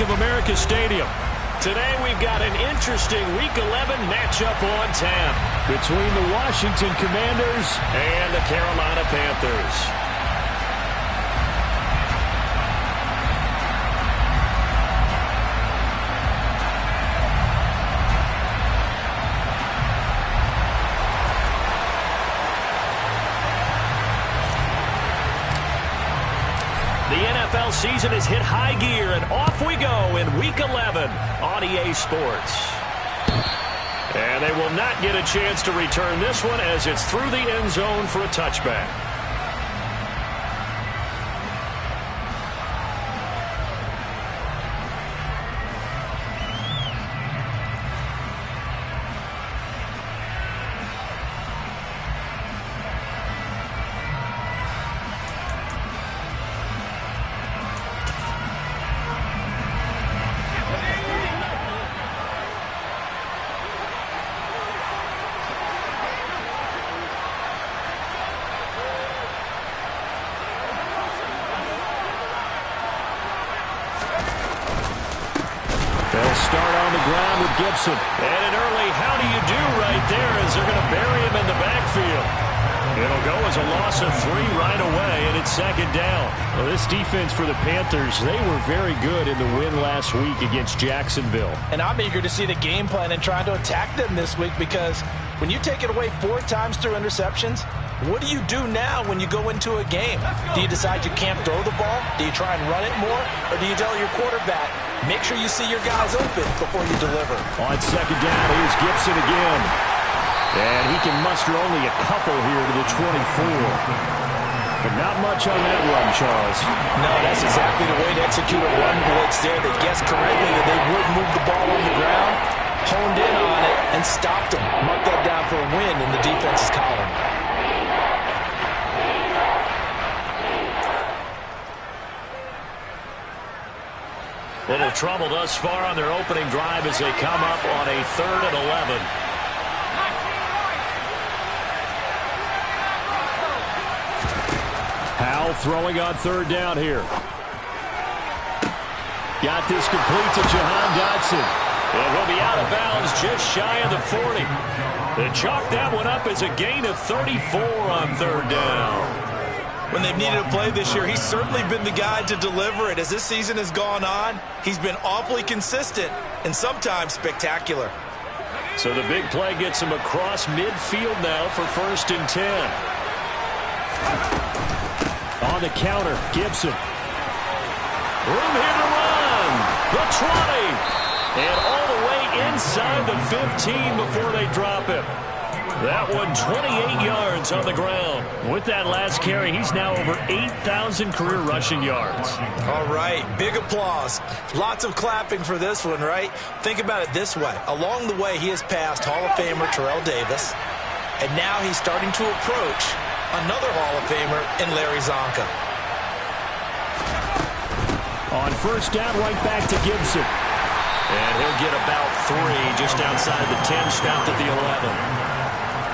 Bank of America Stadium. Today we've got an interesting Week 11 matchup on tap between the Washington Commanders and the Carolina Panthers. The NFL season has hit high gear, and off we go in Week 11 on EA Sports. And they will not get a chance to return this one as it's through the end zone for a touchback. Start on the ground with Gibson. And an early how do you do right there as they're going to bury him in the backfield. It'll go as a loss of 3 right away, and it's second down. Well, this defense for the Panthers, they were very good in the win last week against Jacksonville. And I'm eager to see the game plan and trying to attack them this week, because when you take it away 4 times through interceptions, what do you do now when you go into a game? Do you decide you can't throw the ball? Do you try and run it more? Or do you tell your quarterback, make sure you see your guys open before you deliver? On second down, here's Gibson again. And he can muster only a couple here to the 24. But not much on that run, Charles. No, that's exactly the way to execute a run blitz there. They guessed correctly that they would move the ball on the ground, honed in on it, and stopped them. Mark that down for a win in the defense's column. Little trouble thus far on their opening drive as they come up on a 3rd and 11. Howell throwing on 3rd down here. Got this complete to Jahan Dotson. And he'll be out of bounds just shy of the 40. They chalk that one up as a gain of 34 on 3rd down. When they've needed a play this year, he's certainly been the guy to deliver it. As this season has gone on, he's been awfully consistent and sometimes spectacular. So the big play gets him across midfield now for 1st and 10. On the counter, Gibson. Room here to run. The 20. And all the way inside the 15 before they drop him. That one 28 yards on the ground. With that last carry, he's now over 8,000 career rushing yards. All right, big applause. Lots of clapping for this one, right? Think about it this way. Along the way, he has passed Hall of Famer Terrell Davis, and now he's starting to approach another Hall of Famer in Larry Zonka. On 1st down, right back to Gibson. And he'll get about 3 just outside the 10, stopped at the 11.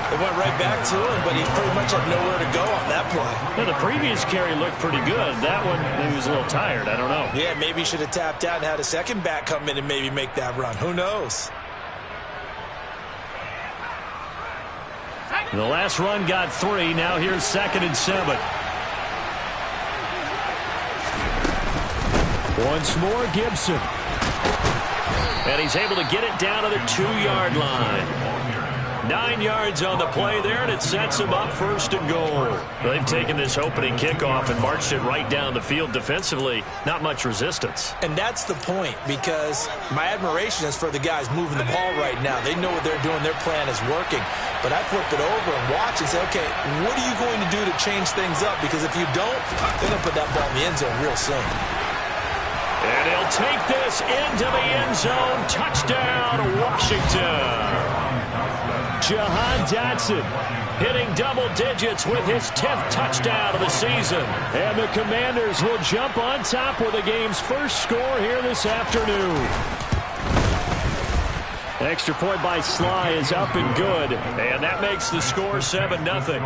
It went right back to him, but he pretty much had nowhere to go on that play. Yeah, the previous carry looked pretty good. That one, maybe he was a little tired. I don't know. Yeah, maybe he should have tapped out and had a second back come in and maybe make that run. Who knows? The last run got 3. Now here's 2nd and 7. Once more, Gibson. And he's able to get it down to the 2-yard line. 9 yards on the play there, and it sets him up 1st and goal. They've taken this opening kickoff and marched it right down the field defensively. Not much resistance. And that's the point, because my admiration is for the guys moving the ball right now. They know what they're doing. Their plan is working. But I flip it over and watch and say, okay, what are you going to do to change things up? Because if you don't, they're going to put that ball in the end zone real soon. And he'll take this into the end zone. Touchdown, Washington. Jahan Dotson hitting double digits with his 10th touchdown of the season. And the Commanders will jump on top with the game's first score here this afternoon. Extra point by Sly is up and good. And that makes the score 7-0.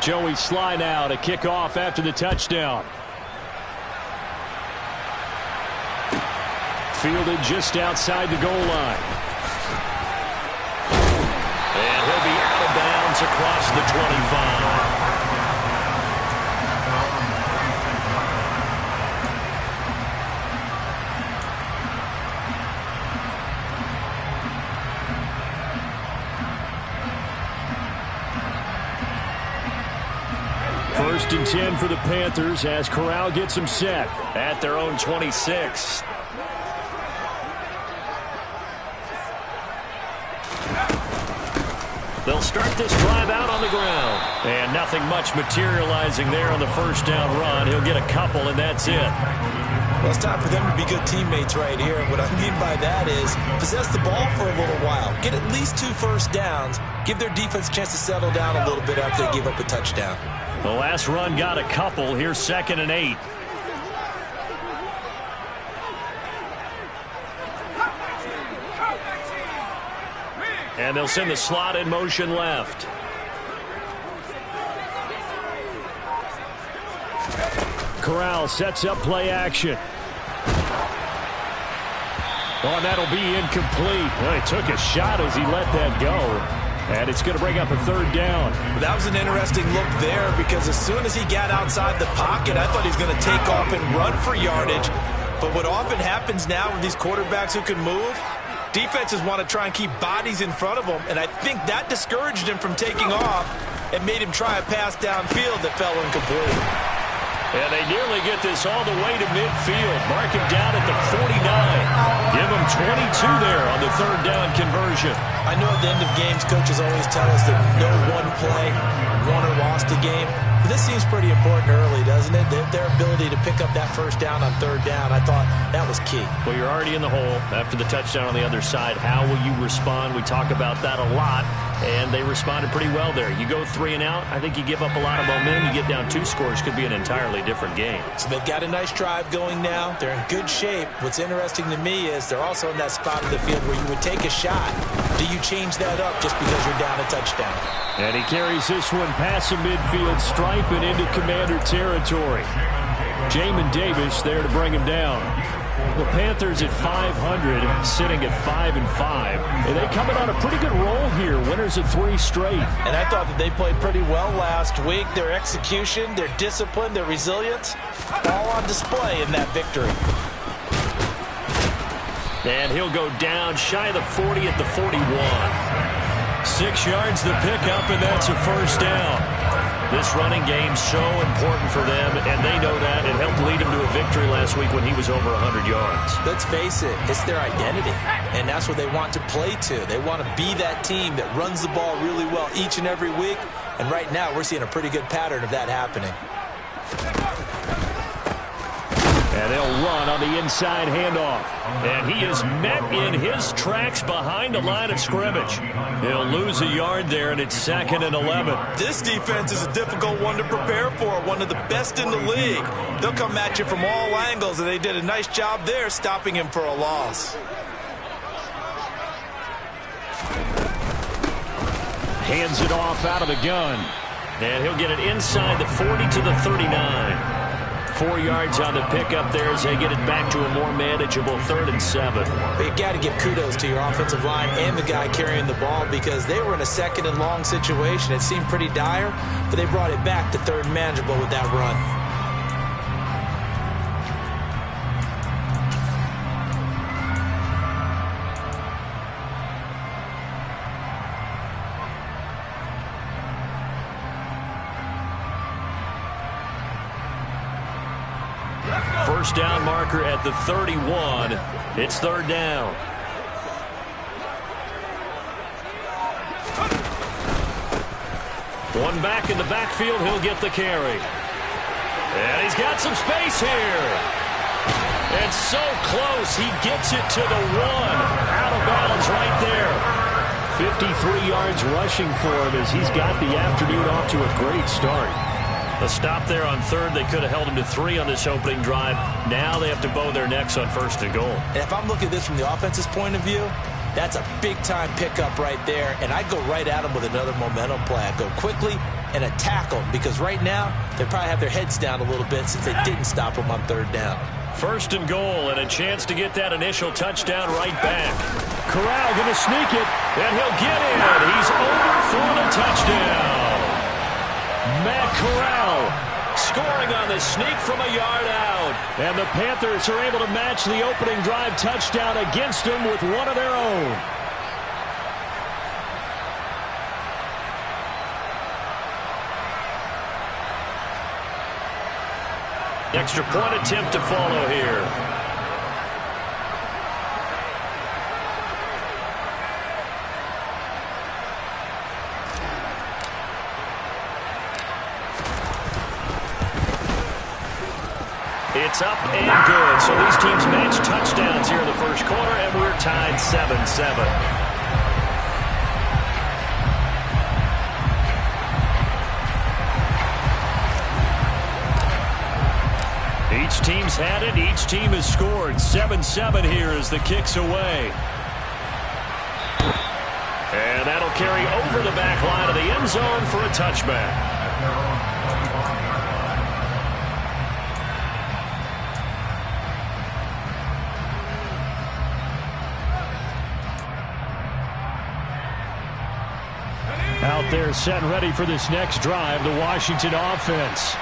Joey Sly now to kick off after the touchdown. Fielded just outside the goal line. And he'll be out of bounds across the 25. First and 10 for the Panthers as Corral gets them set at their own 26. They'll start this drive out on the ground. And nothing much materializing there on the first down run. He'll get a couple, and that's it. Well, it's time for them to be good teammates right here. And what I mean by that is possess the ball for a little while. Get at least 2 first downs. Give their defense a chance to settle down a little bit after they give up a touchdown. The last run got a couple. Here's 2nd and 8. And they'll send the slot in motion left. Corral sets up play action. Oh, and that'll be incomplete. Well, he took a shot as he let that go. And it's going to bring up a 3rd down. That was an interesting look there because as soon as he got outside the pocket, I thought he was going to take off and run for yardage. But what often happens now with these quarterbacks who can move, defenses want to try and keep bodies in front of them. And I think that discouraged him from taking off and made him try a pass downfield that fell incomplete. And they nearly get this all the way to midfield. Mark him down at the 49. Give him 22 there on the 3rd down conversion. I know at the end of games, coaches always tell us that no one play won or lost a game. But this seems pretty important early, doesn't it? Their ability to pick up that first down on 3rd down, I thought that was key. Well, you're already in the hole after the touchdown on the other side. How will you respond? We talk about that a lot, and they responded pretty well there. You go 3 and out, I think you give up a lot of momentum. You get down 2 scores, could be an entirely different game. So they've got a nice drive going now. They're in good shape. What's interesting to me is they're also in that spot of the field where you would take a shot. Do you change that up just because you're down a touchdown? And he carries this one past the midfield stripe and into Commander territory. Jamin Davis there to bring him down. The Panthers at 500, sitting at 5-5. And they coming on a pretty good roll here. Winners of 3 straight. And I thought that they played pretty well last week. Their execution, their discipline, their resilience, all on display in that victory. And he'll go down shy of the 40 at the 41. 6 yards the pickup, and that's a first down. This running game's so important for them, and they know that. It helped lead him to a victory last week when he was over 100 yards. Let's face it, it's their identity, and that's what they want to play to. They want to be that team that runs the ball really well each and every week, and right now we're seeing a pretty good pattern of that happening. And they'll run on the inside handoff. And he is met in his tracks behind the line of scrimmage. He'll lose a yard there, and it's 2nd and 11. This defense is a difficult one to prepare for, one of the best in the league. They'll come at you from all angles, and they did a nice job there stopping him for a loss. Hands it off out of the gun. And he'll get it inside the 40 to the 39. 4 yards on the pickup there as they get it back to a more manageable 3rd and 7. But you got to give kudos to your offensive line and the guy carrying the ball because they were in a 2nd and long situation. It seemed pretty dire, but they brought it back to 3rd and manageable with that run. First down marker at the 31. It's 3rd down. One back in the backfield. He'll get the carry. And he's got some space here. And so close. He gets it to the 1. Out of bounds right there. 53 yards rushing for him as he's got the afternoon off to a great start. A stop there on 3rd. They could have held him to 3 on this opening drive. Now they have to bow their necks on 1st and goal. And if I'm looking at this from the offense's point of view, that's a big-time pickup right there. And I go right at him with another momentum play. I go quickly, and attack them, because right now they probably have their heads down a little bit since they didn't stop them on third down. First and goal, and a chance to get that initial touchdown right back. Corral going to sneak it. And he'll get in. He's over for the touchdown. Matt Corral scoring on the sneak from a yard out. And the Panthers are able to match the opening drive touchdown against them with one of their own. Extra point attempt to follow here. It's up and good. So these teams match touchdowns here in the first quarter, and we're tied 7-7. Each team's had it. Each team has scored. 7-7 here as the kick's away. And that'll carry over the back line of the end zone for a touchback. Out there set and ready for this next drive, the Washington offense.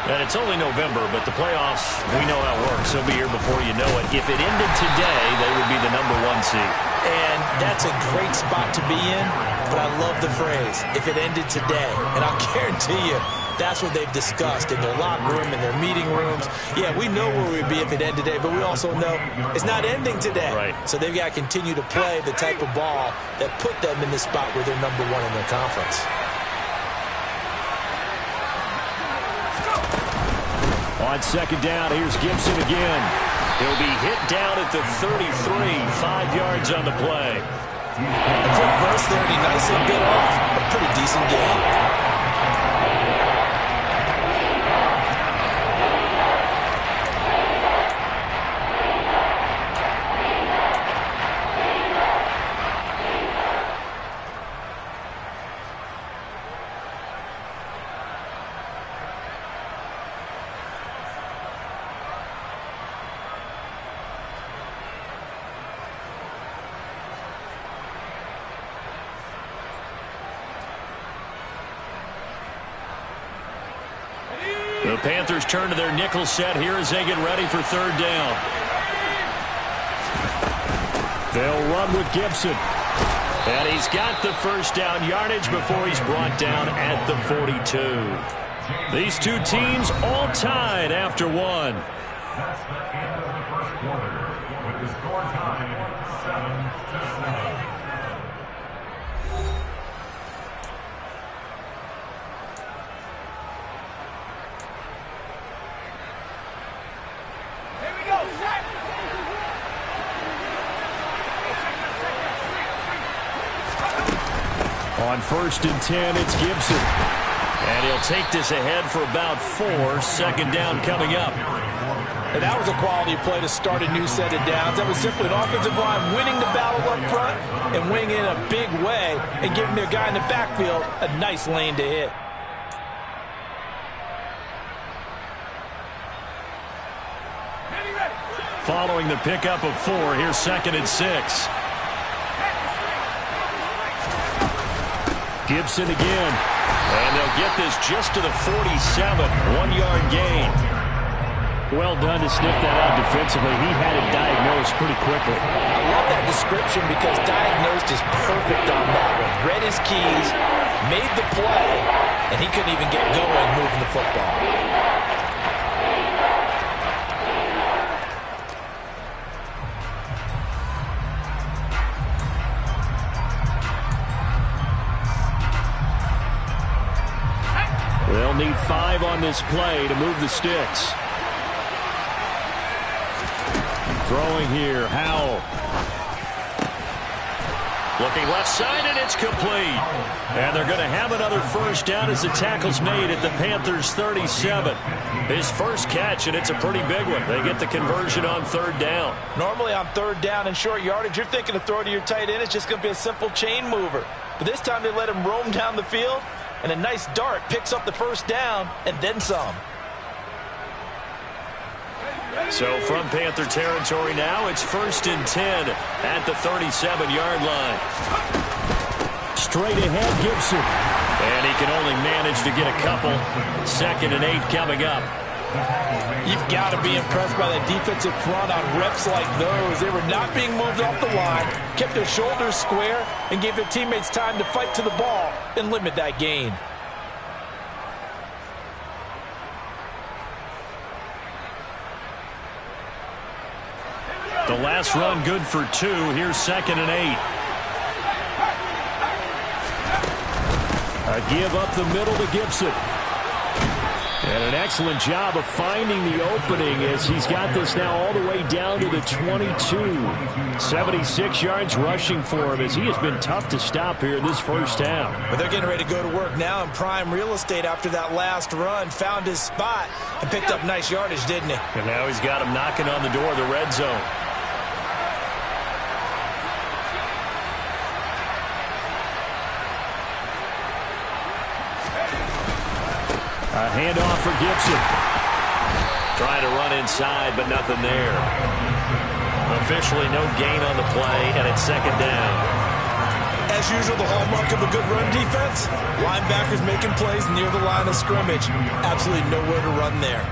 And it's only November, but the playoffs, we know how it works. They'll be here before you know it. If it ended today, they would be the #1 seed. And that's a great spot to be in, but I love the phrase, if it ended today. And I'll guarantee you, that's what they've discussed in their locker room, in their meeting rooms. Yeah, we know where we'd be if it ended today, but we also know it's not ending today. Right. So they've got to continue to play the type of ball that put them in the spot where they're #1 in their conference. On second down, here's Gibson again. He'll be hit down at the 33, 5 yards on the play. A quick burst there, and he nicely bit off a pretty decent gain. The Panthers turn to their nickel set here as they get ready for third down. They'll run with Gibson. And he's got the first down yardage before he's brought down at the 42. These two teams all tied after one. That's the end of the first quarter with the score tied 7-7. On first and 10, it's Gibson. And he'll take this ahead for about 4. Second down coming up. And that was a quality play to start a new set of downs. That was simply an offensive line winning the battle up front and winning in a big way and giving their guy in the backfield a nice lane to hit. Following the pickup of 4, here's second and 6. Gibson again. And they'll get this just to the 47, 1-yard gain. Well done to sniff that out defensively. He had it diagnosed pretty quickly. I love that description because diagnosed is perfect on that one. Read his keys, made the play, and he couldn't even get going moving the football. They'll need 5 on this play to move the sticks. Throwing here, Howell. Looking left side, and it's complete. And they're going to have another first down as the tackle's made at the Panthers' 37. His first catch, and it's a pretty big one. They get the conversion on third down. Normally on third down and short yardage, you're thinking to throw to your tight end. It's just going to be a simple chain mover. But this time they let him roam down the field, and a nice dart picks up the first down and then some. So from Panther territory now, it's 1st and 10 at the 37-yard line. Straight ahead, Gibson. And he can only manage to get a couple. 2nd and 8 coming up. You've got to be impressed by the defensive front on reps like those. They were not being moved off the line, kept their shoulders square, and gave their teammates time to fight to the ball and limit that gain. The last run good for 2. Here's 2nd and 8. A give up the middle to Gibson. And an excellent job of finding the opening as he's got this now all the way down to the 22. 76 yards rushing for him as he has been tough to stop here in this first half. But they're getting ready to go to work now in prime real estate after that last run. Found his spot and picked up nice yardage, didn't he? And now he's got him knocking on the door of the red zone. A handoff for Gibson. Trying to run inside, but nothing there. Officially no gain on the play, and it's 2nd down. As usual, the hallmark of a good run defense, linebackers making plays near the line of scrimmage. Absolutely nowhere to run there.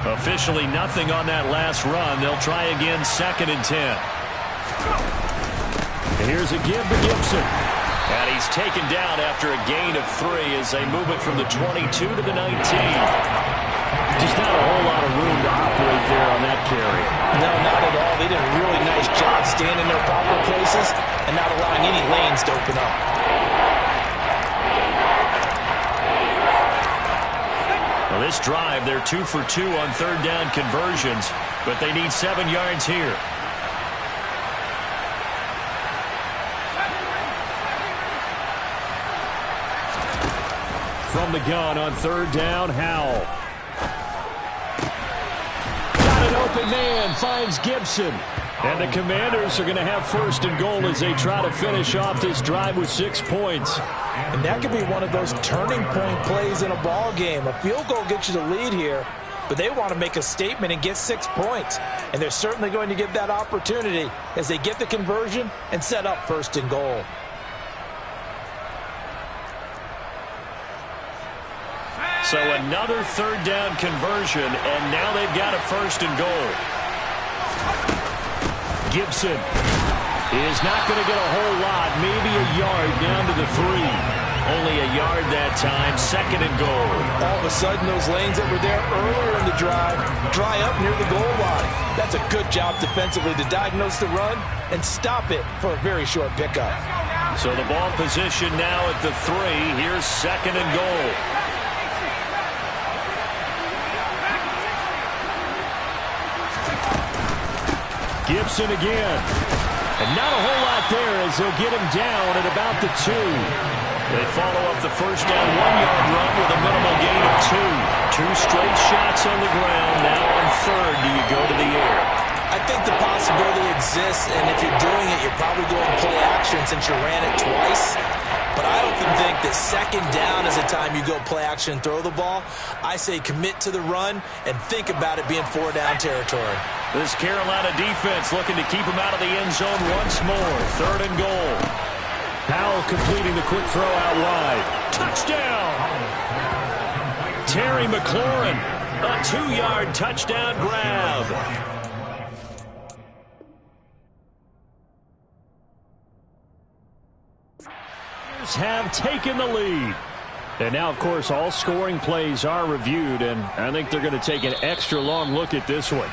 Officially nothing on that last run. They'll try again, 2nd and 10. And here's a give to Gibson. And he's taken down after a gain of 3 as they move it from the 22 to the 19. Just not a whole lot of room to operate there on that carry. No, not at all. They did a really nice job staying in their proper places and not allowing any lanes to open up. Well, this drive, they're 2 for 2 on 3rd down conversions, but they need 7 yards here. From the gun on 3rd down, Howell. Got an open man, finds Gibson. And the Commanders are going to have 1st and goal as they try to finish off this drive with 6 points. And that could be one of those turning point plays in a ball game. A field goal gets you the lead here, but they want to make a statement and get 6 points. And they're certainly going to get that opportunity as they get the conversion and set up 1st and goal. So another 3rd down conversion, and now they've got a 1st and goal. Gibson is not going to get a whole lot, maybe a yard down to the 3. Only a yard that time, 2nd and goal. All of a sudden, those lanes that were there earlier in the drive dry up near the goal line. That's a good job defensively to diagnose the run and stop it for a very short pickup. So the ball position now at the 3. Here's 2nd and goal. Gibson again. And not a whole lot there as they'll get him down at about the 2. They follow up the 1st down 1-yard run with a minimal gain of 2. 2 straight shots on the ground. Now on 3rd, do you go to the air? I think the possibility exists, and if you're doing it, you're probably going to play action since you ran it twice. But I often think that 2nd down is the time you go play action and throw the ball. I say commit to the run and think about it being 4-down territory. This Carolina defense looking to keep him out of the end zone once more. 3rd and goal. Howell completing the quick throw out wide. Touchdown! Terry McLaurin, a 2-yard touchdown grab. Have taken the lead. And now, of course, all scoring plays are reviewed, and I think they're going to take an extra long look at this one.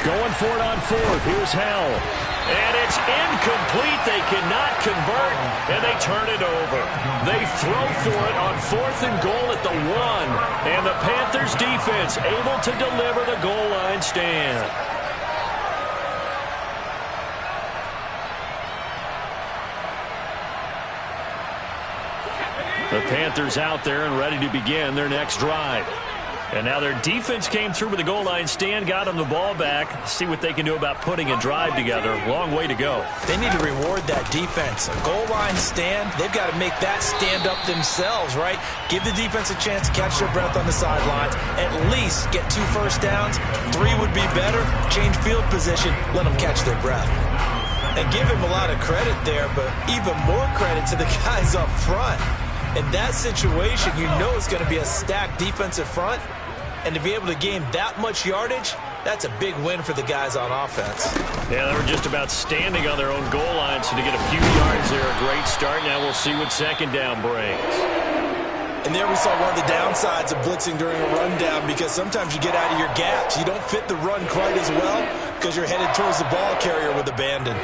Going for it on 4th. Here's Howell. And it's incomplete. They cannot convert, and they turn it over. They throw for it on 4th and goal at the 1. And the Panthers defense able to deliver the goal line stand. The Panthers out there and ready to begin their next drive. And now their defense came through with the goal line stand, got them the ball back. See what they can do about putting a drive together. Long way to go. They need to reward that defense. A goal line stand, they've got to make that stand up themselves, right? Give the defense a chance to catch their breath on the sidelines. At least get 2 first downs. 3 would be better. Change field position. Let them catch their breath. And give him a lot of credit there, but even more credit to the guys up front. In that situation, you know it's going to be a stacked defensive front. And to be able to gain that much yardage, that's a big win for the guys on offense. Yeah, they were just about standing on their own goal line, so to get a few yards there, a great start. Now we'll see what second down brings. And there we saw one of the downsides of blitzing during a rundown, because sometimes you get out of your gaps. You don't fit the run quite as well because you're headed towards the ball carrier with abandon.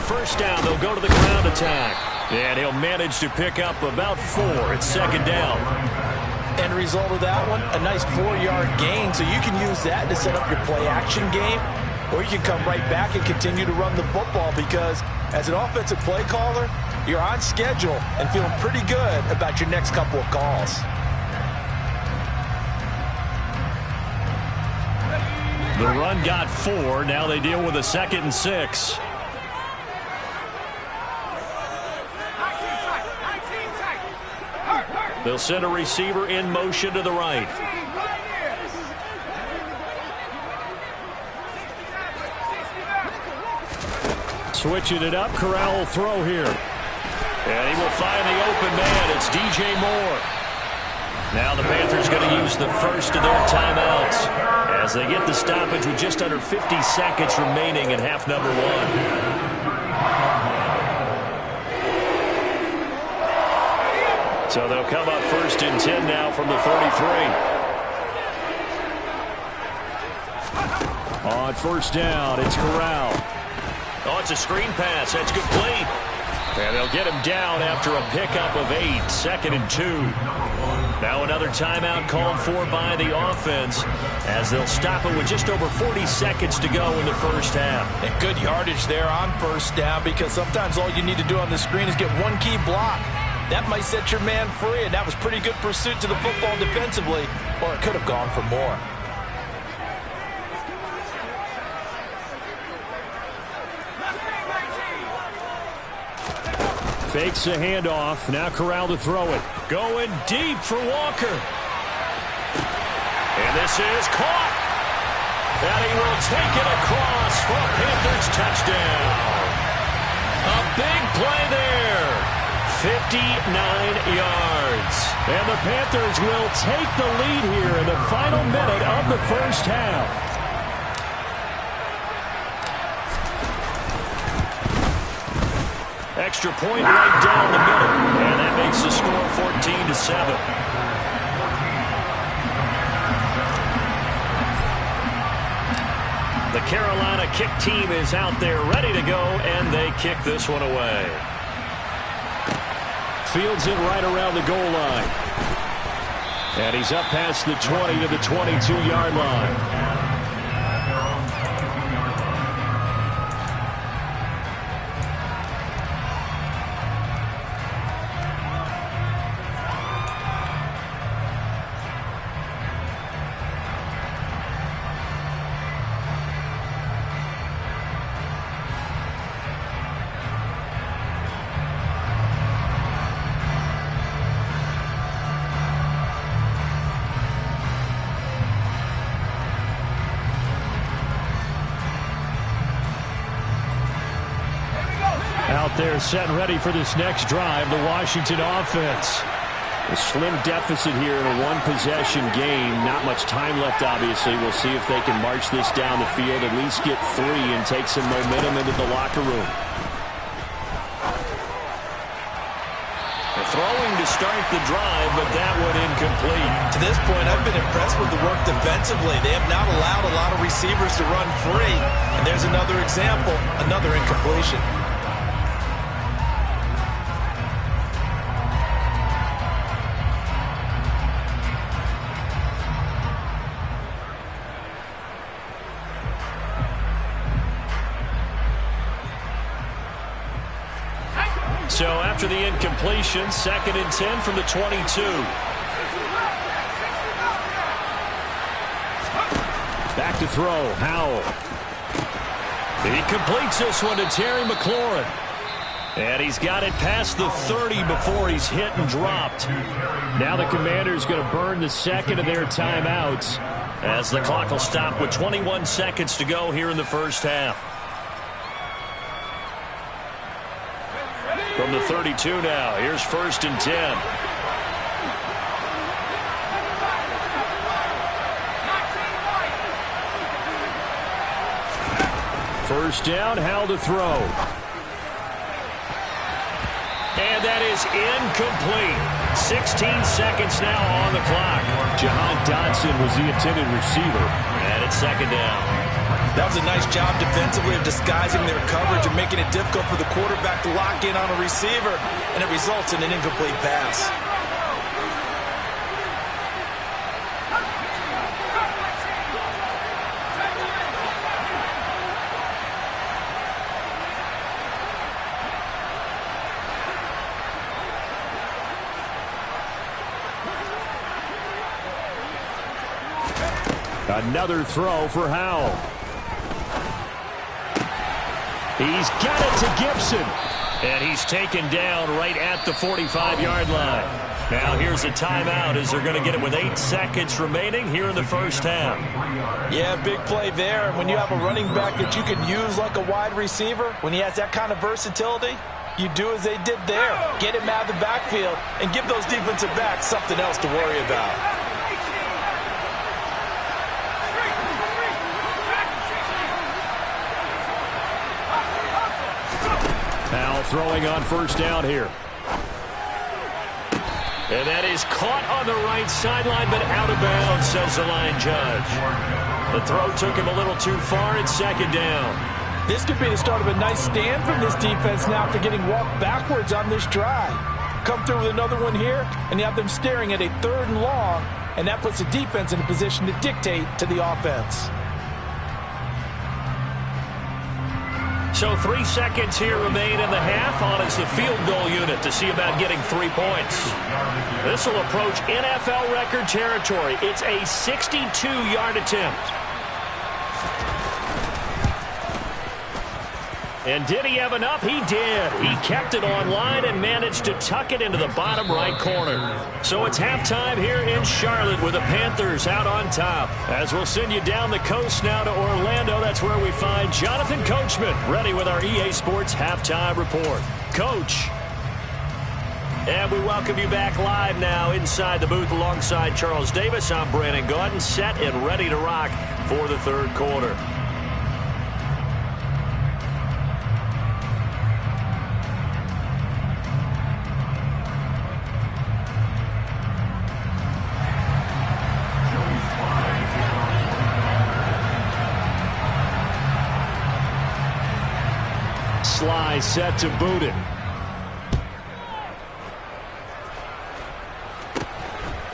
First down, they'll go to the ground attack. And he'll manage to pick up about 4. It's second down. End result of that one, a nice 4-yard gain. So you can use that to set up your play-action game, or you can come right back and continue to run the football, because as an offensive play caller, you're on schedule and feeling pretty good about your next couple of calls. The run got 4. Now they deal with a 2nd and 6. They'll send a receiver in motion to the right. Switching it up, Corral will throw here. And he will find the open man. It's DJ Moore. Now the Panthers going to use the first of their timeouts as they get the stoppage with just under 50 seconds remaining in half number 1. So they'll come up 1st and 10 now from the 33. On first down, it's Corral. Oh, it's a screen pass. That's complete. And they'll get him down after a pickup of 8. 2nd and 2. Now another timeout called for by the offense as they'll stop it with just over 40 seconds to go in the first half. And good yardage there on first down, because sometimes all you need to do on the screen is get one key block. That might set your man free, and that was pretty good pursuit to the football defensively, or it could have gone for more. Fakes a handoff. Now Corral to throw it. Going deep for Walker. And this is caught. And he will take it across for a Panthers touchdown. A big play there. 59 yards. And the Panthers will take the lead here in the final minute of the first half. Extra point right down the middle. And that makes the score 14-7. The Carolina kick team is out there ready to go, and they kick this one away. Fields it right around the goal line. And he's up past the 20 to the 22-yard line. Out there set and ready for this next drive, the Washington offense. A slim deficit here in a one-possession game. Not much time left, obviously. We'll see if they can march this down the field, at least get 3 and take some momentum into the locker room. Throwing to start the drive, but that one incomplete. To this point, I've been impressed with the work defensively. They have not allowed a lot of receivers to run free. And there's another example, another incompletion. So after the incompletion, 2nd and 10 from the 22. Back to throw, Howell. He completes this one to Terry McLaurin. And he's got it past the 30 before he's hit and dropped. Now the Commanders going to burn the 2nd of their timeouts, as the clock will stop with 21 seconds to go here in the first half. From the 32 now, here's 1st and 10. First down, Howell to throw. And that is incomplete. 16 seconds now on the clock. Jahan Dotson was the intended receiver. And it's 2nd down. That was a nice job defensively of disguising their coverage and making it difficult for the quarterback to lock in on a receiver, and it results in an incomplete pass. Another throw for Howell. He's got it to Gibson. And he's taken down right at the 45-yard line. Now here's a timeout as they're going to get it with 8 seconds remaining here in the first half. Yeah, big play there. And when you have a running back that you can use like a wide receiver, when he has that kind of versatility, you do as they did there. Get him out of the backfield and give those defensive backs something else to worry about. Howell throwing on first down here. And that is caught on the right sideline, but out of bounds, says the line judge. The throw took him a little too far. It's 2nd down. This could be the start of a nice stand from this defense now after getting walked backwards on this drive. Come through with another one here, and you have them staring at a 3rd and long, and that puts the defense in a position to dictate to the offense. So 3 seconds here remain in the half on as the field goal unit to see about getting 3 points. This will approach NFL record territory. It's a 62-yard attempt. And did he have enough? He did. He kept it online and managed to tuck it into the bottom right corner. So it's halftime here in Charlotte with the Panthers out on top. As we'll send you down the coast now to Orlando, that's where we find Jonathan Coachman ready with our EA Sports Halftime Report. Coach. And we welcome you back live now inside the booth alongside Charles Davis. I'm Brandon Gaudin, set and ready to rock for the 3rd quarter. Sly set to boot it.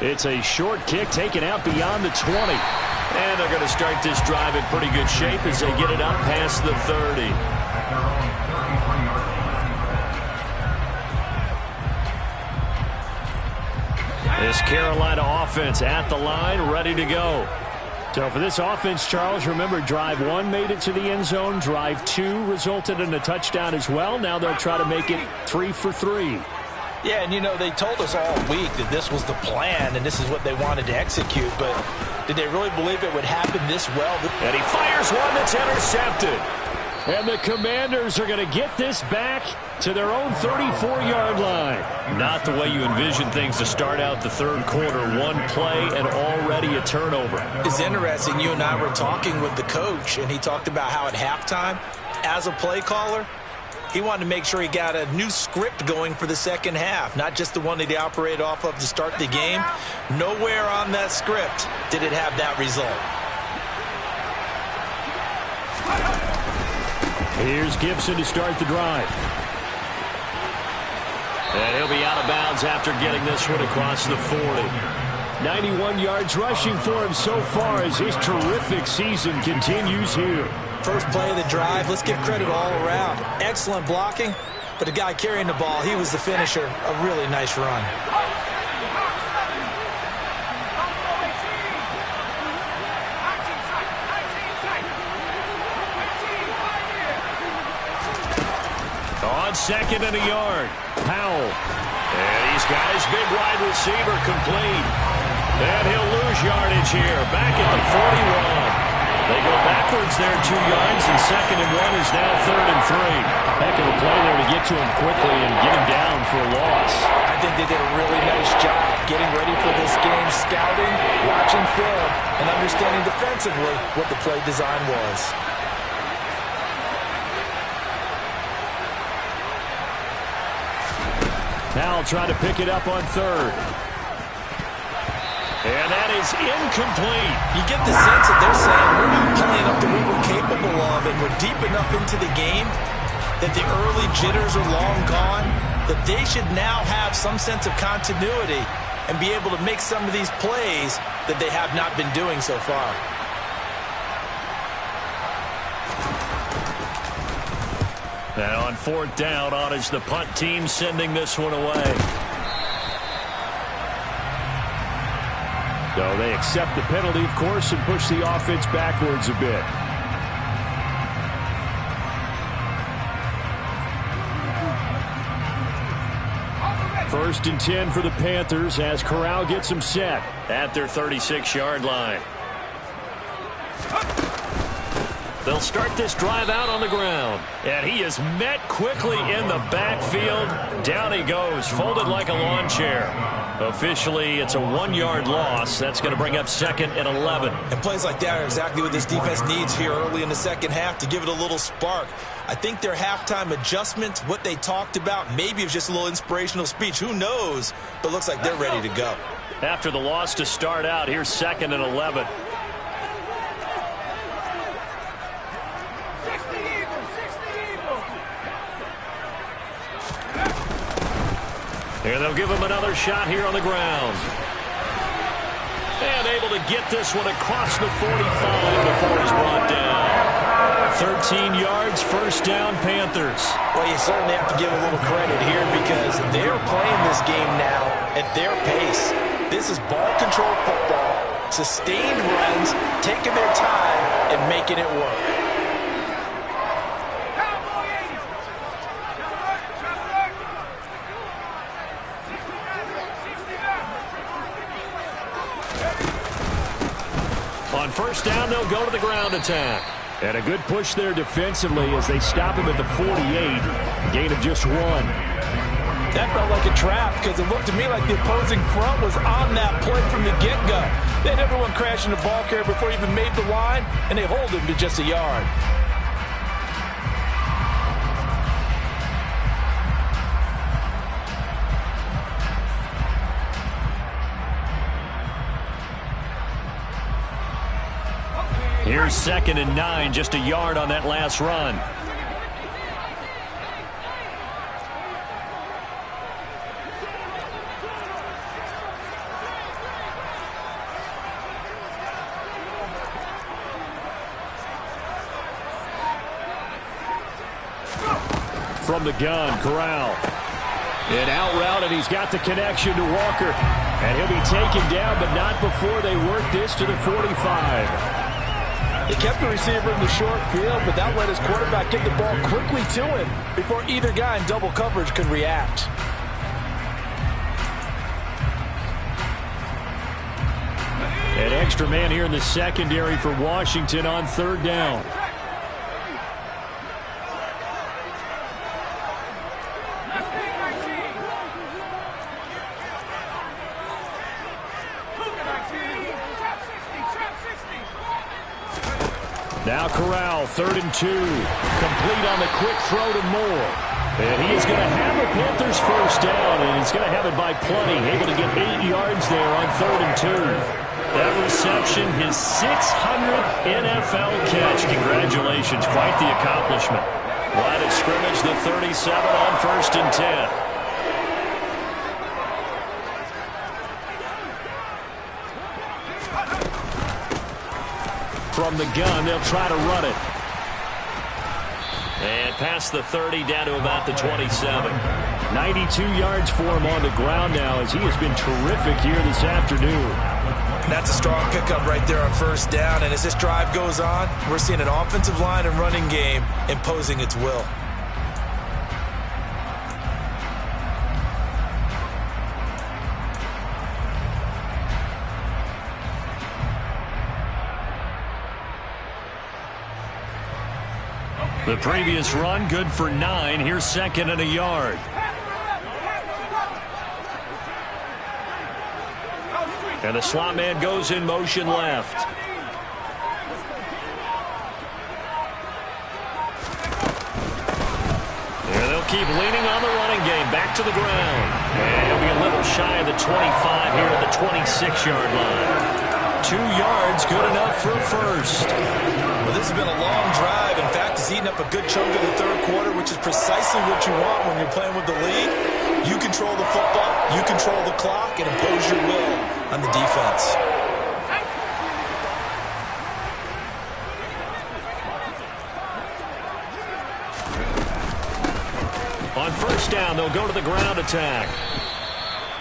It's a short kick taken out beyond the 20. And they're going to start this drive in pretty good shape as they get it up past the 30. This Carolina offense at the line, ready to go. So for this offense, Charles, remember drive 1 made it to the end zone. Drive 2 resulted in a touchdown as well. Now they'll try to make it 3 for 3. Yeah, and you know, they told us all week that this was the plan and this is what they wanted to execute, but did they really believe it would happen this well? And he fires one that's intercepted. And the Commanders are going to get this back to their own 34-yard line. Not the way you envision things to start out the third quarter. One play and already a turnover. It's interesting. You and I were talking with the coach, and he talked about how at halftime, as a play caller, he wanted to make sure he got a new script going for the second half, not just the one that he operated off of to start the game. Nowhere on that script did it have that result. Here's Gibson to start the drive. And he'll be out of bounds after getting this one across the 40. 91 yards rushing for him so far as his terrific season continues here. First play of the drive, let's give credit all around. Excellent blocking, but the guy carrying the ball, he was the finisher. A really nice run. On second and a yard, Powell. And he's got his big wide receiver complete. And he'll lose yardage here, back at the 41. They go backwards there 2 yards, and second and 1 is now third and 3. Heck of a play there to get to him quickly and get him down for a loss. I think they did a really nice job getting ready for this game, scouting, watching film, and understanding defensively what the play design was. Now trying to pick it up on third. And that is incomplete. You get the sense that they're saying we're not playing up to what we're capable of, and we're deep enough into the game that the early jitters are long gone, that they should now have some sense of continuity and be able to make some of these plays that they have not been doing so far. And on fourth down, on is the punt team sending this one away. So they accept the penalty, of course, and push the offense backwards a bit. First and 10 for the Panthers as Corral gets them set at their 36-yard line. They'll start this drive out on the ground. And he is met quickly in the backfield. Down he goes, folded like a lawn chair. Officially, it's a 1-yard loss. That's going to bring up second and 11. And plays like that are exactly what this defense needs here early in the second half to give it a little spark. I think their halftime adjustments, what they talked about, maybe it was just a little inspirational speech. Who knows? But it looks like they're ready to go. After the loss to start out, here's second and 11. And they'll give him another shot here on the ground. And able to get this one across the 45 before he's brought down. 13 yards, first down, Panthers. Well, you certainly have to give a little credit here because they're playing this game now at their pace. This is ball control football, sustained runs, taking their time and making it work. On first down, they'll go to the ground attack. And a good push there defensively as they stop him at the 48. Gain of just 1. That felt like a trap because it looked to me like the opposing front was on that play from the get-go. They had everyone crashing the ball carrier before he even made the line, and they hold him to just a yard. Here's second and 9, just a yard on that last run. From the gun, Corral. An out route, and he's got the connection to Walker. And he'll be taken down, but not before they work this to the 45. They kept the receiver in the short field, but that let his quarterback get the ball quickly to him before either guy in double coverage could react. An extra man here in the secondary for Washington on third down. Now Corral, 3rd and 2. Complete on the quick throw to Moore. And he is going to have a Panthers first down, and he's going to have it by plenty. Able to get 8 yards there on 3rd and 2. That reception, his 600th NFL catch. Congratulations, quite the accomplishment. Line of scrimmage, the 37 on 1st and 10. From the gun, they'll try to run it. And past the 30, down to about the 27. 92 yards for him on the ground now, as he has been terrific here this afternoon. That's a strong pickup right there on 1st down. And as this drive goes on, we're seeing an offensive line and running game imposing its will. The previous run, good for 9. Here's 2nd and a yard. And the slot man goes in motion left. And they'll keep leaning on the running game. Back to the ground. And he'll be a little shy of the 25 here at the 26-yard line. 2 yards, good enough for a first. Well, this has been a long drive. In fact, it's eaten up a good chunk of the 3rd quarter, which is precisely what you want when you're playing with the lead. You control the football, you control the clock, and impose your will on the defense. On 1st down, they'll go to the ground attack.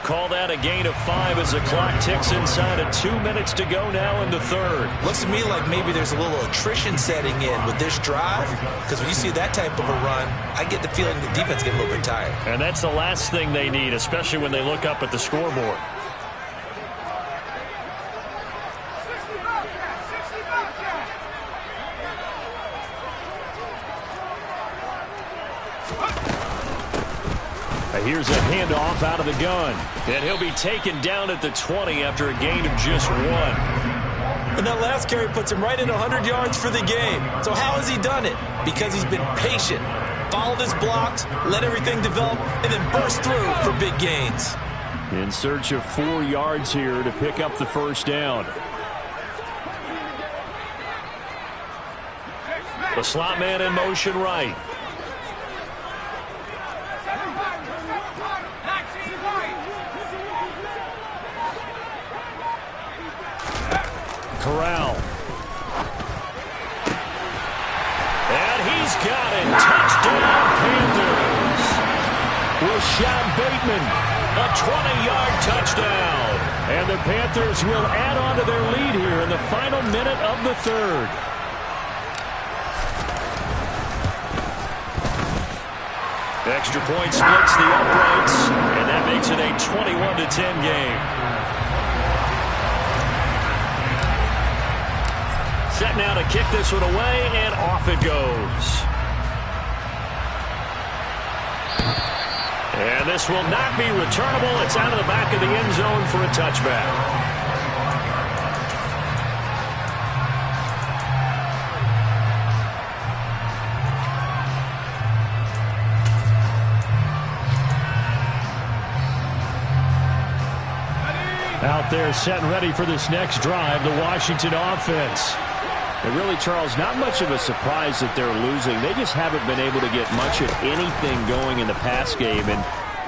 Call that a gain of 5 as the clock ticks inside of 2 minutes to go now in the 3rd. Looks to me like maybe there's a little attrition setting in with this drive, because when you see that type of a run, I get the feeling the defense get a little bit tired. And that's the last thing they need, especially when they look up at the scoreboard. Here's a handoff out of the gun. And he'll be taken down at the 20 after a gain of just 1. And that last carry puts him right at 100 yards for the game. So how has he done it? Because he's been patient, followed his blocks, let everything develop, and then burst through for big gains. In search of 4 yards here to pick up the first down. The slot man in motion right. Corral. And he's got it. Touchdown, Panthers. Rashad Bateman, a 20-yard touchdown. And the Panthers will add on to their lead here in the final minute of the 3rd. Extra point splits the uprights, and that makes it a 21-10 game. Set now to kick this one away, and off it goes. And this will not be returnable. It's out of the back of the end zone for a touchback. Out there set and ready for this next drive, the Washington offense. And really, Charles, not much of a surprise that they're losing. They just haven't been able to get much of anything going in the pass game. And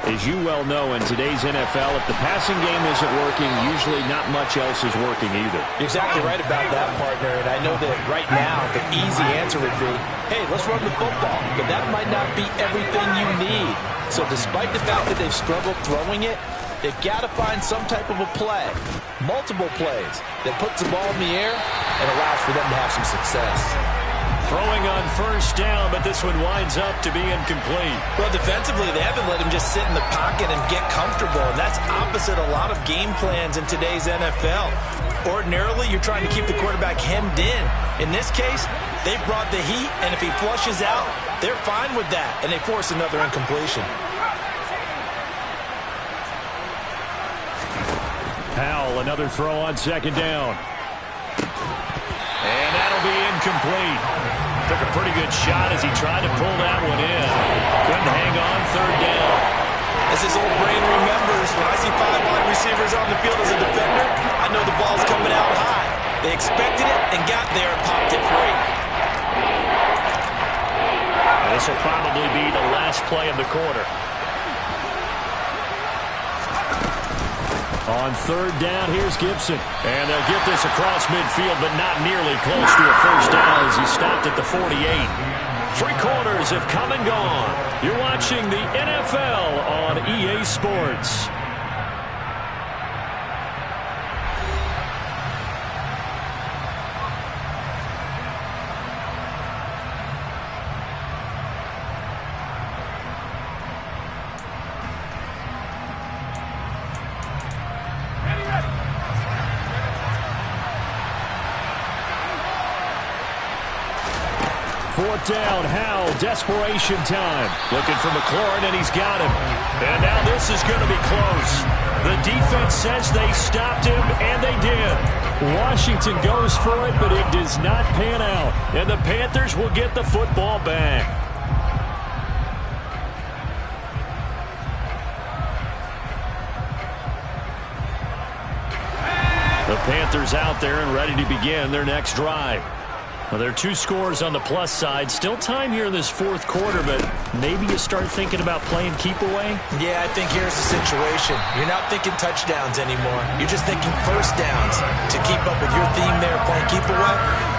as you well know, in today's NFL, if the passing game isn't working, usually not much else is working either. You're exactly right about that, partner. And I know that right now the easy answer would be, hey, let's run the football. But that might not be everything you need. So despite the fact that they've struggled throwing it, they've got to find some type of a play, multiple plays, that puts the ball in the air and allows for them to have some success. Throwing on first down, but this one winds up to be incomplete. Well, defensively, they haven't let him just sit in the pocket and get comfortable, and that's opposite a lot of game plans in today's NFL. Ordinarily, you're trying to keep the quarterback hemmed in. In this case, they brought the heat, and if he flushes out, they're fine with that, and they force another incompletion. Powell, another throw on second down. And that'll will be incomplete. Took a pretty good shot as he tried to pull that one in. Couldn't hang on, third down. As his old brain remembers, when I see 5 wide receivers on the field as a defender, I know the ball's coming out high. They expected it and got there and popped it free. This will probably be the last play of the quarter. On third down, here's Gibson. And they'll get this across midfield, but not nearly close to a first down as he stopped at the 48. 3 quarters have come and gone. You're watching the NFL on EA Sports. Fourth down, Howell, desperation time. Looking for McLaurin, and he's got him. And now this is going to be close. The defense says they stopped him, and they did. Washington goes for it, but it does not pan out. And the Panthers will get the football back. The Panthers out there and ready to begin their next drive. Well, there are 2 scores on the plus side. Still time here in this fourth quarter, but maybe you start thinking about playing keep away? Yeah, I think here's the situation. You're not thinking touchdowns anymore. You're just thinking first downs. To keep up with your theme there, playing keep away,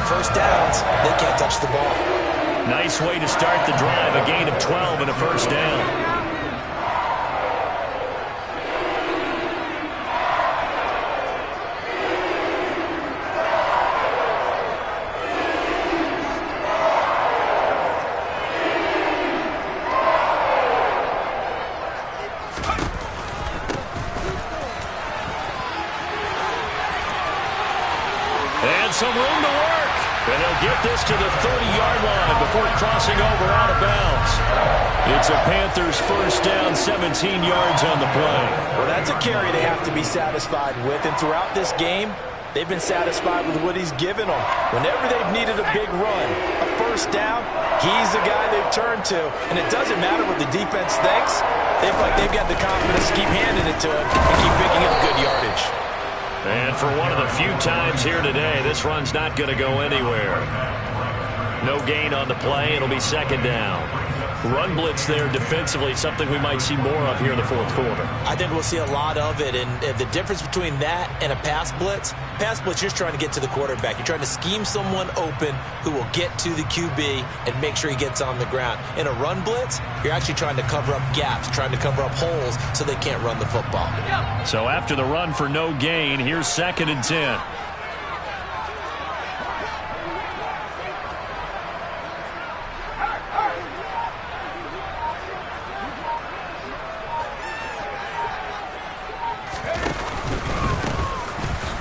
first downs, they can't touch the ball. Nice way to start the drive, a gain of 12 and a first down. Some room to work. And they'll get this to the 30-yard line before crossing over out of bounds. It's a Panthers first down, 17 yards on the play. Well, that's a carry they have to be satisfied with. And throughout this game, they've been satisfied with what he's given them. Whenever they've needed a big run, a first down, he's the guy they've turned to. And it doesn't matter what the defense thinks. They feel like they've got the confidence to keep handing it to him and keep picking up good yardage. And for one of the few times here today, this run's not going to go anywhere. No gain on the play. It'll be second down. Run blitz there defensively, something we might see more of here in the fourth quarter. I think we'll see a lot of it, and the difference between that and a pass blitz, you're just trying to get to the quarterback. You're trying to scheme someone open who will get to the QB and make sure he gets on the ground. In a run blitz, you're actually trying to cover up gaps, trying to cover up holes so they can't run the football. So after the run for no gain, here's 2nd and 10.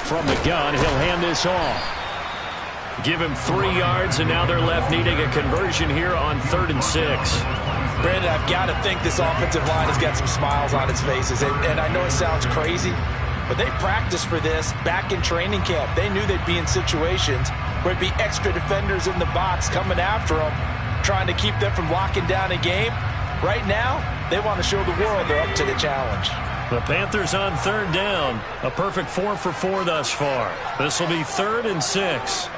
From the gun, he'll hand this off. Give him 3 yards, and now they're left needing a conversion here on 3rd and 6. Brandon, I've got to think this offensive line has got some smiles on its faces. And I know it sounds crazy, but they practiced for this back in training camp. They knew they'd be in situations where it'd be extra defenders in the box coming after them, trying to keep them from locking down a game. Right now, they want to show the world they're up to the challenge. The Panthers on 3rd down. A perfect 4 for 4 thus far. This will be 3rd and 6.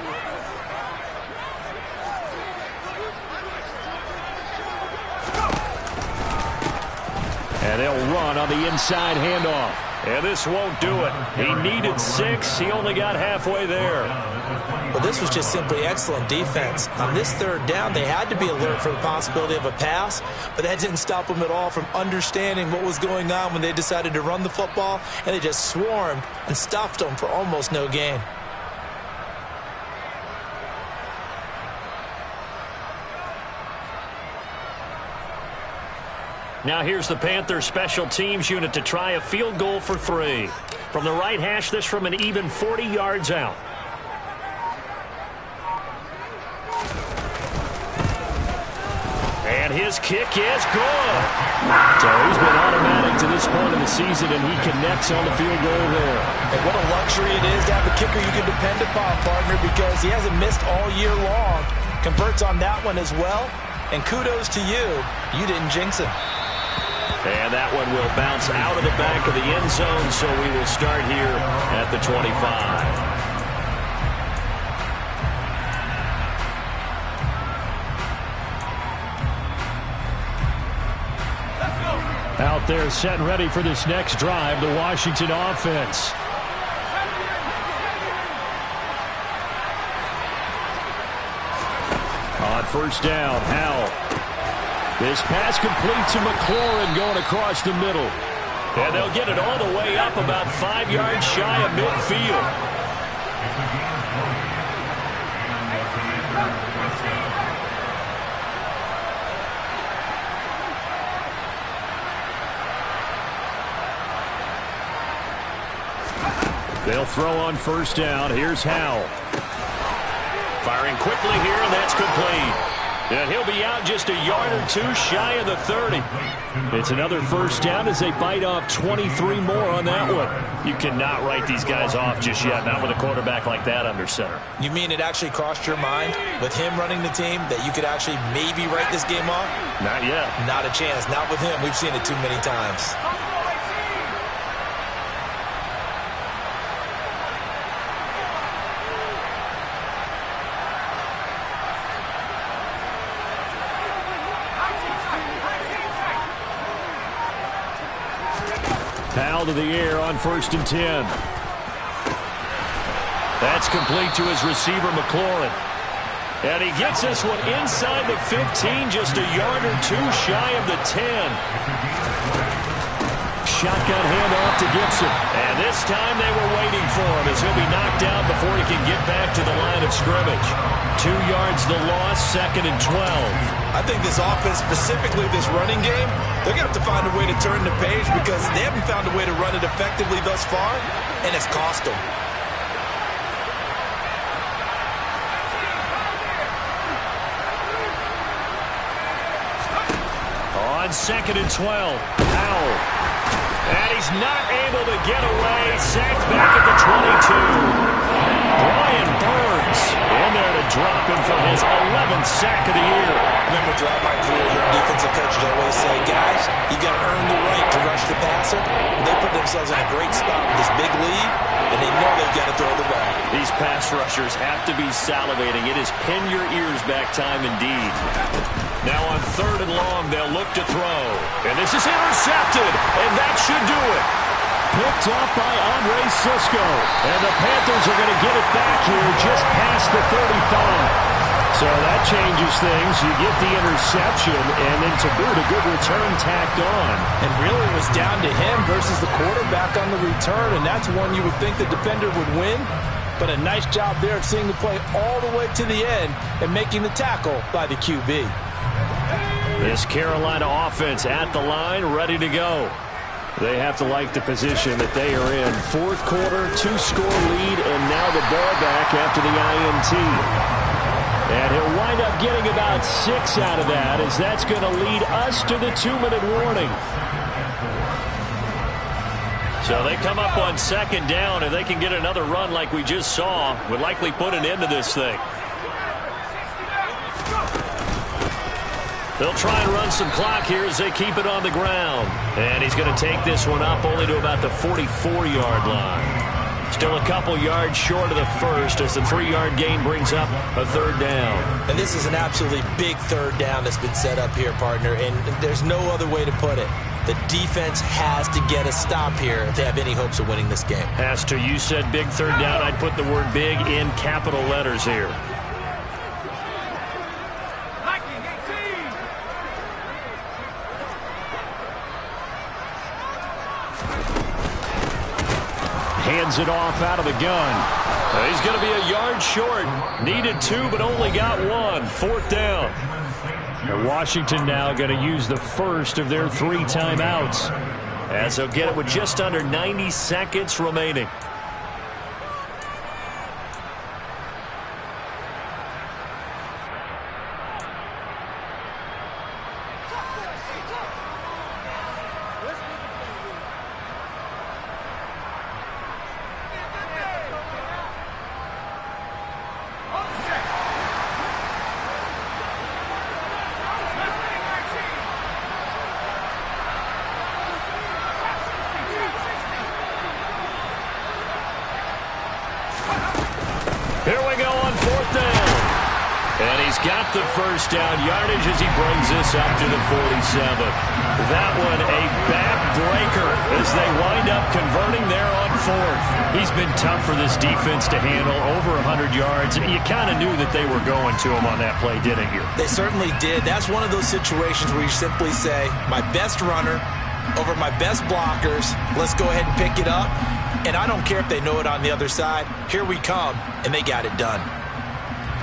And they'll run on the inside handoff. And this won't do it. He needed 6. He only got halfway there. Well, this was just simply excellent defense. On this 3rd down, they had to be alert for the possibility of a pass, but that didn't stop them at all from understanding what was going on when they decided to run the football, and they just swarmed and stuffed them for almost no gain. Now here's the Panthers special teams unit to try a field goal for 3. From the right hash, this from an even 40 yards out. And his kick is good. So he's been automatic to this point of the season, and he connects on the field goal there. And what a luxury luxury it is to have a kicker you can depend upon, partner, because he hasn't missed all year long. Converts on that one as well. And kudos to you. You didn't jinx him. And that one will bounce out of the back of the end zone, so we will start here at the 25. Out there set and ready for this next drive, the Washington offense. On first down, Howell. This pass complete to McLaurin going across the middle. And they'll get it all the way up about 5 yards shy of midfield. They'll throw on first down. Here's Howell. Firing quickly here, and that's complete. And he'll be out just a yard or two shy of the 30. It's another first down as they bite off 23 more on that one. You cannot write these guys off just yet, not with a quarterback like that under center. You mean it actually crossed your mind with him running the team that you could actually maybe write this game off? Not yet. Not a chance. Not with him. We've seen it too many times. Foul to the air on 1st and 10. That's complete to his receiver, McLaurin. And he gets this one inside the 15, just a yard or two shy of the 10. Shotgun handoff to Gibson. And this time they were waiting for him as he'll be knocked down before he can get back to the line of scrimmage. 2 yards the loss, 2nd and 12. I think this offense, specifically this running game, they're going to have to find a way to turn the page because they haven't found a way to run it effectively thus far, and it's cost them. On 2nd and 12, Howell. And he's not able to get away. Sacked back at the 22. Brian Burns in there to drop him for his 11th sack of the year. Remember throughout my career here, defensive coaches always say, guys, you got to earn the right to rush the passer. They put themselves in a great spot with this big lead, and they know they've got to throw the ball. These pass rushers have to be salivating. It is pin your ears back time indeed. Now on 3rd and long, they'll look to throw. And this is intercepted, and that should do it. Picked up by Andre Cisco. And the Panthers are going to get it back here just past the 35. So that changes things. You get the interception, and then to boot, a good return tacked on. And really it was down to him versus the quarterback on the return, and that's one you would think the defender would win. But a nice job there of seeing the play all the way to the end and making the tackle by the QB. This Carolina offense at the line, ready to go. They have to like the position that they are in. 4th quarter, 2-score lead, and now the ball back after the INT. And he'll wind up getting about 6 out of that, as that's going to lead us to the 2-minute warning. So they come up on 2nd down, and they can get another run like we just saw. Would likely put an end to this thing. They'll try and run some clock here as they keep it on the ground. And he's going to take this one up only to about the 44-yard line. Still a couple yards short of the first as the 3-yard gain brings up a 3rd down. And this is an absolutely big 3rd down that's been set up here, partner, and there's no other way to put it. The defense has to get a stop here if they have any hopes of winning this game. Has to. You said big 3rd down. I'd put the word big in capital letters here. Hands it off out of the gun. He's going to be a yard short. Needed 2, but only got 1. 4th down. And Washington now going to use the first of their 3 timeouts. As they'll get it with just under 90 seconds remaining. got the first down yardage as he brings this up to the 47. That one a backbreaker as they wind up converting there on fourth. He's been tough for this defense to handle, over 100 yards. You kind of knew that they were going to him on that play, didn't you? They certainly did. That's one of those situations where you simply say, my best runner over my best blockers, let's go ahead and pick it up. And I don't care if they know it on the other side. Here we come, and they got it done.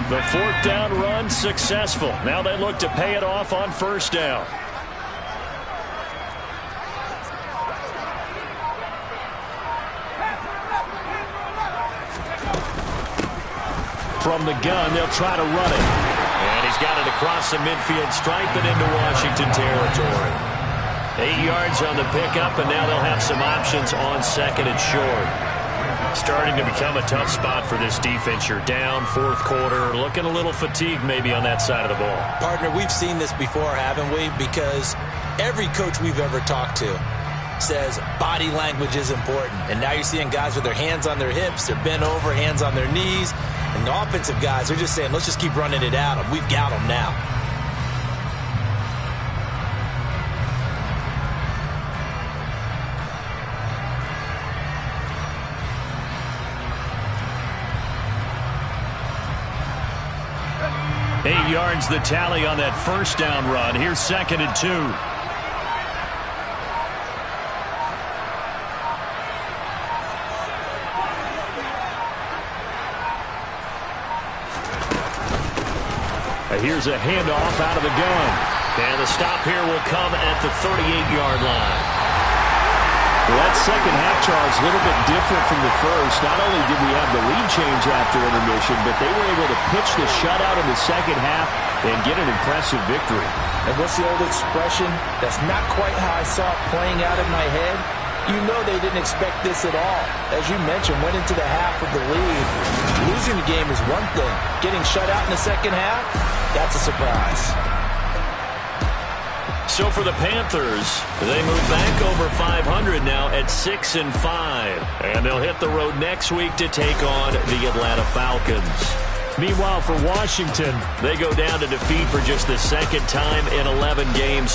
The fourth down run successful. Now they look to pay it off on first down. From the gun, they'll try to run it. And he's got it across the midfield stripe and into Washington territory. 8 yards on the pickup, and now they'll have some options on second and short. Starting to become a tough spot for this defense. You're down fourth quarter, looking a little fatigued maybe on that side of the ball. Partner, we've seen this before, haven't we? Because every coach we've ever talked to says body language is important. And now you're seeing guys with their hands on their hips, they're bent over, hands on their knees. And the offensive guys, they're just saying, let's just keep running it out. We've got them now. Eight yards the tally on that first down run. Here's second and 2. Here's a handoff out of the gun. And the stop here will come at the 38-yard line. Well, that second half, Charles, a little bit different from the first. Not only did we have the lead change after intermission, but they were able to pitch the shutout in the second half and get an impressive victory. And what's the old expression? That's not quite how I saw it playing out in my head. You know they didn't expect this at all. As you mentioned, went into the half of the lead. Losing the game is one thing. Getting shut out in the second half, that's a surprise. So for the Panthers, they move back over 500 now at 6-5. And they'll hit the road next week to take on the Atlanta Falcons. Meanwhile, for Washington, they go down to defeat for just the second time in 11 games. So